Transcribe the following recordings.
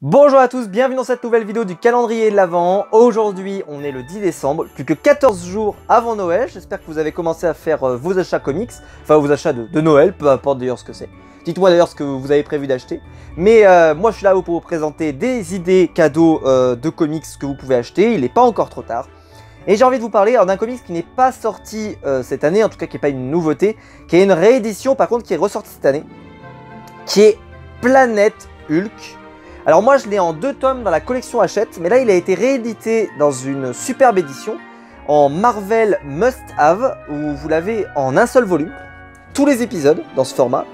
Bonjour à tous, bienvenue dans cette nouvelle vidéo du calendrier de l'Avent. Aujourd'hui, on est le 10 décembre, plus que 14 jours avant Noël. J'espère que vous avez commencé à faire vos achats comics, enfin vos achats de Noël, peu importe d'ailleurs ce que c'est. Dites-moi d'ailleurs ce que vous avez prévu d'acheter. Mais moi, je suis là pour vous présenter des idées cadeaux de comics que vous pouvez acheter. Il n'est pas encore trop tard. Et j'ai envie de vous parler d'un comics qui n'est pas sorti cette année, en tout cas qui n'est pas une nouveauté, qui est une réédition par contre qui est ressortie cette année, qui est Planète Hulk. Alors moi je l'ai en 2 tomes dans la collection Hachette, mais là il a été réédité dans une superbe édition en Marvel Must Have, où vous l'avez en un seul volume, tous les épisodes dans ce format,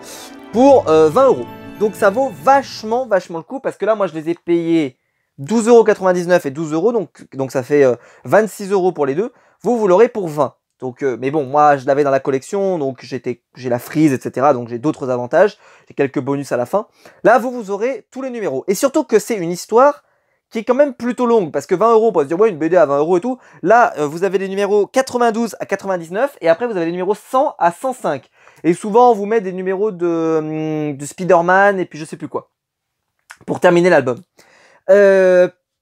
pour 20 €. Donc ça vaut vachement le coup, parce que là moi je les ai payés 12,99 € et 12 €, donc ça fait 26 € pour les deux, vous l'aurez pour 20 €. Donc, mais bon, moi je l'avais dans la collection, donc j'ai la frise, etc. Donc j'ai d'autres avantages, j'ai quelques bonus à la fin. Là, vous aurez tous les numéros. Et surtout que c'est une histoire qui est quand même plutôt longue, parce que 20 €, on peut se dire, ouais, une BD à 20 € et tout. Là, vous avez les numéros 92 à 99, et après vous avez les numéros 100 à 105. Et souvent, on vous met des numéros de Spider-Man, et puis je sais plus quoi, pour terminer l'album.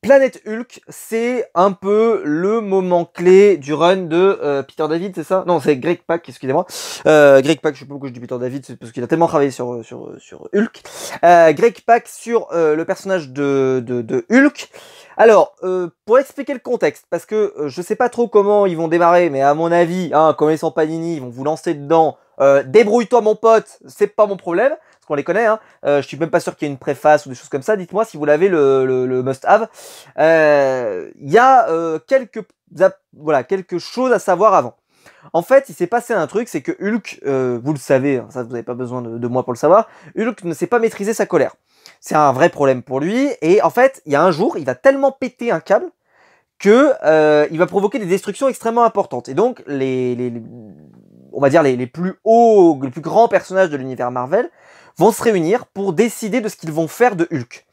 Planète Hulk, c'est un peu le moment clé du run de Peter David, c'est ça? Non, c'est Greg Pak, excusez-moi. Greg Pak, je sais pas pourquoi je dis Peter David, c'est parce qu'il a tellement travaillé sur Hulk. Greg Pak sur le personnage de Hulk. Alors, pour expliquer le contexte, parce que je sais pas trop comment ils vont démarrer, mais à mon avis, hein, comme ils sont Panini, ils vont vous lancer dedans. Débrouille-toi mon pote, c'est pas mon problème. Qu'on les connaît, hein. Je suis même pas sûr qu'il y ait une préface ou des choses comme ça. Dites-moi si vous l'avez le must-have. Il y a quelque chose à savoir avant. En fait, il s'est passé un truc, c'est que Hulk, vous le savez, hein, ça vous n'avez pas besoin de moi pour le savoir, Hulk ne sait pas maîtriser sa colère. C'est un vrai problème pour lui, et en fait, il y a un jour, il va tellement péter un câble que il va provoquer des destructions extrêmement importantes. Et donc, on va dire les plus hauts, les plus grands personnages de l'univers Marvel vont se réunir pour décider de ce qu'ils vont faire de Hulk.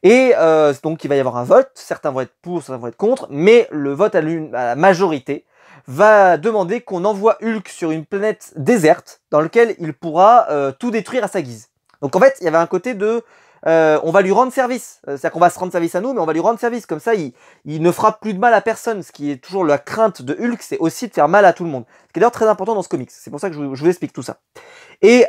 Et donc il va y avoir un vote, certains vont être pour, certains vont être contre, mais le vote à la majorité va demander qu'on envoie Hulk sur une planète déserte dans laquelle il pourra tout détruire à sa guise. Donc en fait, il y avait un côté de on va lui rendre service, c'est-à-dire qu'on va se rendre service à nous, mais on va lui rendre service, comme ça il ne fera plus de mal à personne, ce qui est toujours la crainte de Hulk, c'est aussi de faire mal à tout le monde. Ce qui est d'ailleurs très important dans ce comics, c'est pour ça que je vous explique tout ça. Et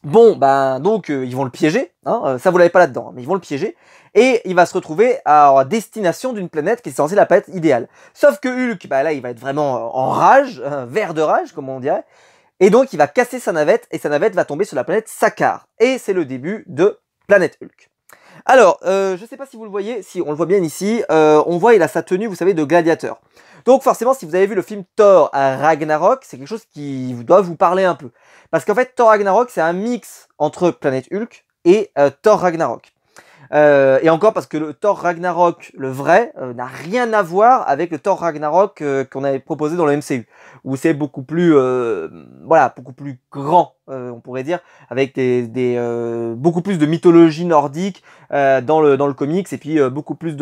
bon, ben donc ils vont le piéger, hein, ça vous l'avez pas là-dedans, hein, mais ils vont le piéger, et il va se retrouver à destination d'une planète qui est censée la planète idéale. Sauf que Hulk, bah là il va être vraiment en rage, vert de rage comme on dirait, et donc il va casser sa navette, et sa navette va tomber sur la planète Sakaar. Et c'est le début de Planète Hulk. Alors, je sais pas si vous le voyez, si on le voit bien ici, on voit il a sa tenue, vous savez, de gladiateur. Donc forcément, si vous avez vu le film Thor à Ragnarok, c'est quelque chose qui doit vous parler un peu. Parce qu'en fait, Thor Ragnarok, c'est un mix entre Planète Hulk et Thor Ragnarok. Et encore parce que le Thor Ragnarok, le vrai, n'a rien à voir avec le Thor Ragnarok qu'on avait proposé dans le MCU, où c'est beaucoup plus, voilà, beaucoup plus grand, on pourrait dire, avec beaucoup plus de mythologie nordique dans le comics, et puis beaucoup plus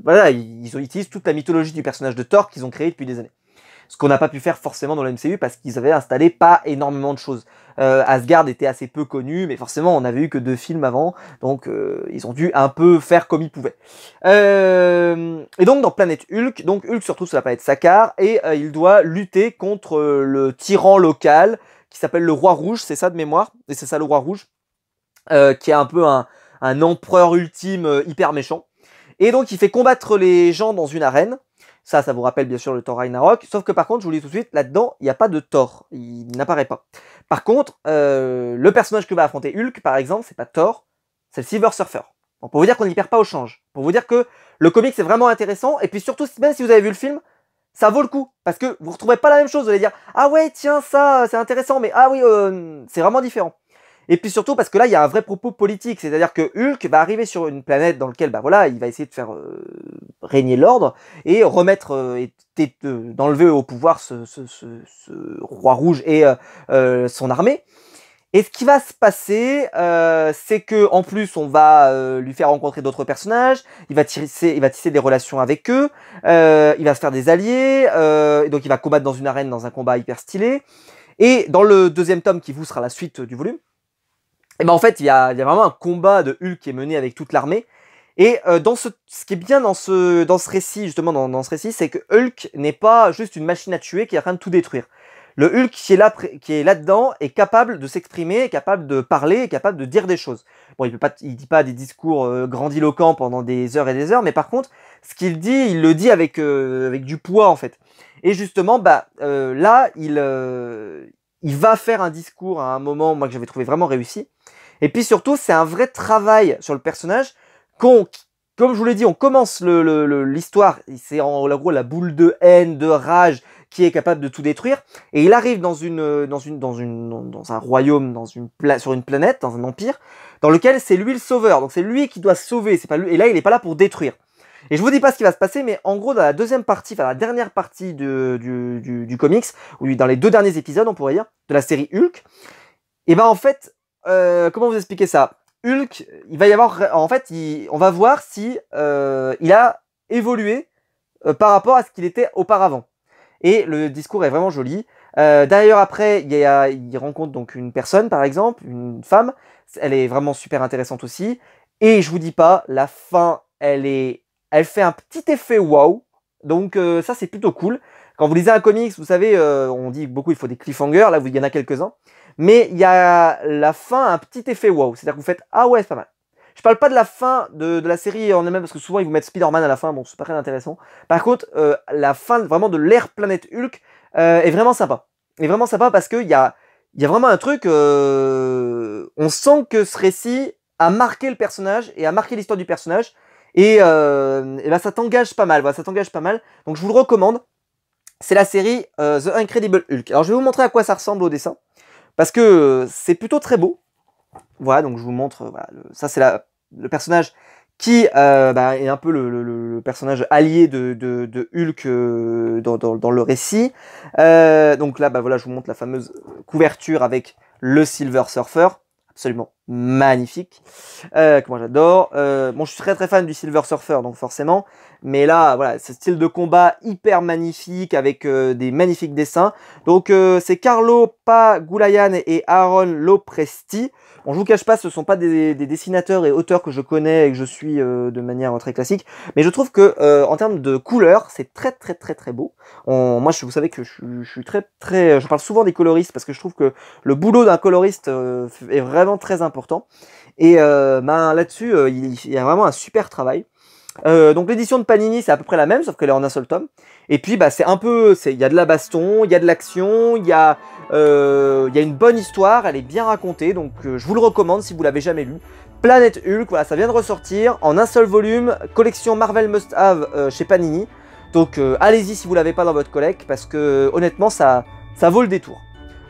voilà, ils utilisent toute la mythologie du personnage de Thor qu'ils ont créé depuis des années. Ce qu'on n'a pas pu faire forcément dans le MCU parce qu'ils avaient installé pas énormément de choses. Asgard était assez peu connu, mais forcément on n'avait eu que 2 films avant, donc ils ont dû un peu faire comme ils pouvaient. Et donc dans Planète Hulk, donc Hulk surtout sur la planète Sakaar, et il doit lutter contre le tyran local qui s'appelle le Roi Rouge, c'est ça de mémoire, et c'est ça le Roi Rouge, qui est un peu un empereur ultime hyper méchant. Et donc il fait combattre les gens dans une arène. Ça vous rappelle bien sûr le Thor Ragnarok, sauf que par contre, je vous le dis tout de suite, là-dedans, il n'y a pas de Thor, il n'apparaît pas. Par contre, le personnage que va affronter Hulk, par exemple, c'est pas Thor, c'est le Silver Surfer. Donc, pour vous dire qu'on n'y perd pas au change, pour vous dire que le comic c'est vraiment intéressant, et puis surtout, même si vous avez vu le film, ça vaut le coup, parce que vous ne retrouvez pas la même chose, vous allez dire, ah ouais, tiens, ça, c'est intéressant, mais ah oui, c'est vraiment différent. Et puis surtout parce que là, il y a un vrai propos politique, c'est-à-dire que Hulk va arriver sur une planète dans laquelle, bah voilà, il va essayer de faire régner l'ordre et remettre, d'enlever au pouvoir ce roi rouge et son armée. Et ce qui va se passer, c'est que en plus, on va lui faire rencontrer d'autres personnages, il va tisser des relations avec eux, il va se faire des alliés, et donc il va combattre dans une arène dans un combat hyper stylé. Et dans le 2e tome, qui vous sera la suite du volume, Et ben en fait, il y a vraiment un combat de Hulk qui est mené avec toute l'armée. Et ce qui est bien dans ce récit, justement, dans ce récit, c'est que Hulk n'est pas juste une machine à tuer qui est en train de tout détruire. Le Hulk qui est là-dedans est capable de s'exprimer, est capable de parler, est capable de dire des choses. Bon, il dit pas des discours grandiloquents pendant des heures et des heures, mais par contre, ce qu'il dit, il le dit avec du poids, en fait. Et justement, là, il va faire un discours à un moment, moi, que j'avais trouvé vraiment réussi. Et puis surtout, c'est un vrai travail sur le personnage. Comme je vous l'ai dit, on commence l'histoire, c'est en gros la boule de haine, de rage, qui est capable de tout détruire. Et il arrive dans un royaume, sur une planète, dans un empire, dans lequel c'est lui le sauveur. Donc c'est lui qui doit sauver, c'est pas lui. Et là, il n'est pas là pour détruire. Et je vous dis pas ce qui va se passer, mais en gros, dans la deuxième partie, enfin la dernière partie du comics, ou dans les 2 derniers épisodes, on pourrait dire, de la série Hulk, et ben en fait, comment vous expliquer ça? Hulk, il va y avoir, en fait, on va voir si il a évolué par rapport à ce qu'il était auparavant. Et le discours est vraiment joli. D'ailleurs, après, il rencontre donc une personne, par exemple, une femme. Elle est vraiment super intéressante aussi. Et je vous dis pas, la fin, elle fait un petit effet waouh. Donc ça, c'est plutôt cool. Quand vous lisez un comics, vous savez, on dit beaucoup, il faut des cliffhangers. Là, il y en a quelques-uns. Mais il y a la fin, un petit effet wow. C'est-à-dire que vous faites « Ah ouais, c'est pas mal ». Je parle pas de la fin de la série en elle-même, parce que souvent ils vous mettent Spider-Man à la fin, bon c'est pas très intéressant. Par contre, la fin vraiment de l'ère Planète Hulk est vraiment sympa. Est vraiment sympa parce qu'il y a vraiment un truc, on sent que ce récit a marqué le personnage et a marqué l'histoire du personnage. Et ça t'engage pas mal, voilà, ça t'engage pas mal. Donc je vous le recommande. C'est la série The Incredible Hulk. Alors je vais vous montrer à quoi ça ressemble au dessin. Parce que c'est plutôt très beau. Voilà, donc je vous montre. Voilà, ça, c'est le personnage qui est un peu le personnage allié de Hulk dans le récit. Donc là, voilà, je vous montre la fameuse couverture avec le Silver Surfer. Absolument magnifique. Que moi j'adore. Bon, je suis très très fan du Silver Surfer, donc forcément. Mais là, voilà, ce style de combat hyper magnifique avec des magnifiques dessins. Donc c'est Carlo Pagulayan et Aaron Lopresti. Bon, je vous cache pas, ce sont pas des dessinateurs et auteurs que je connais et que je suis de manière très classique. Mais je trouve que en termes de couleurs, c'est très très très très beau. Moi, vous savez que je suis très très... Je parle souvent des coloristes parce que je trouve que le boulot d'un coloriste est vraiment très important. Et là-dessus, il y a vraiment un super travail. Donc l'édition de Panini, c'est à peu près la même, sauf qu'elle est en un seul tome. Et puis c'est un peu, il y a de la baston, il y a de l'action, il y a une bonne histoire, elle est bien racontée, donc je vous le recommande si vous l'avez jamais lu. Planète Hulk, voilà, ça vient de ressortir en un seul volume, collection Marvel Must Have chez Panini. Donc allez-y si vous l'avez pas dans votre collecte, parce que honnêtement ça vaut le détour.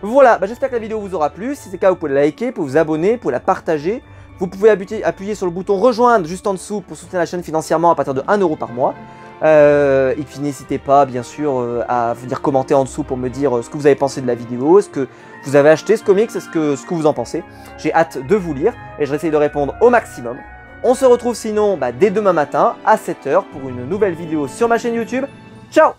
Voilà, j'espère que la vidéo vous aura plu. Si c'est le cas, vous pouvez la liker, vous pouvez vous abonner, vous pouvez la partager. Vous pouvez appuyer sur le bouton rejoindre juste en dessous pour soutenir la chaîne financièrement à partir de 1 € par mois. Et puis n'hésitez pas bien sûr à venir commenter en dessous pour me dire ce que vous avez pensé de la vidéo, est-ce que vous avez acheté ce comics, ce que vous en pensez. J'ai hâte de vous lire et je vais essayer de répondre au maximum. On se retrouve sinon dès demain matin à 7 h pour une nouvelle vidéo sur ma chaîne YouTube. Ciao!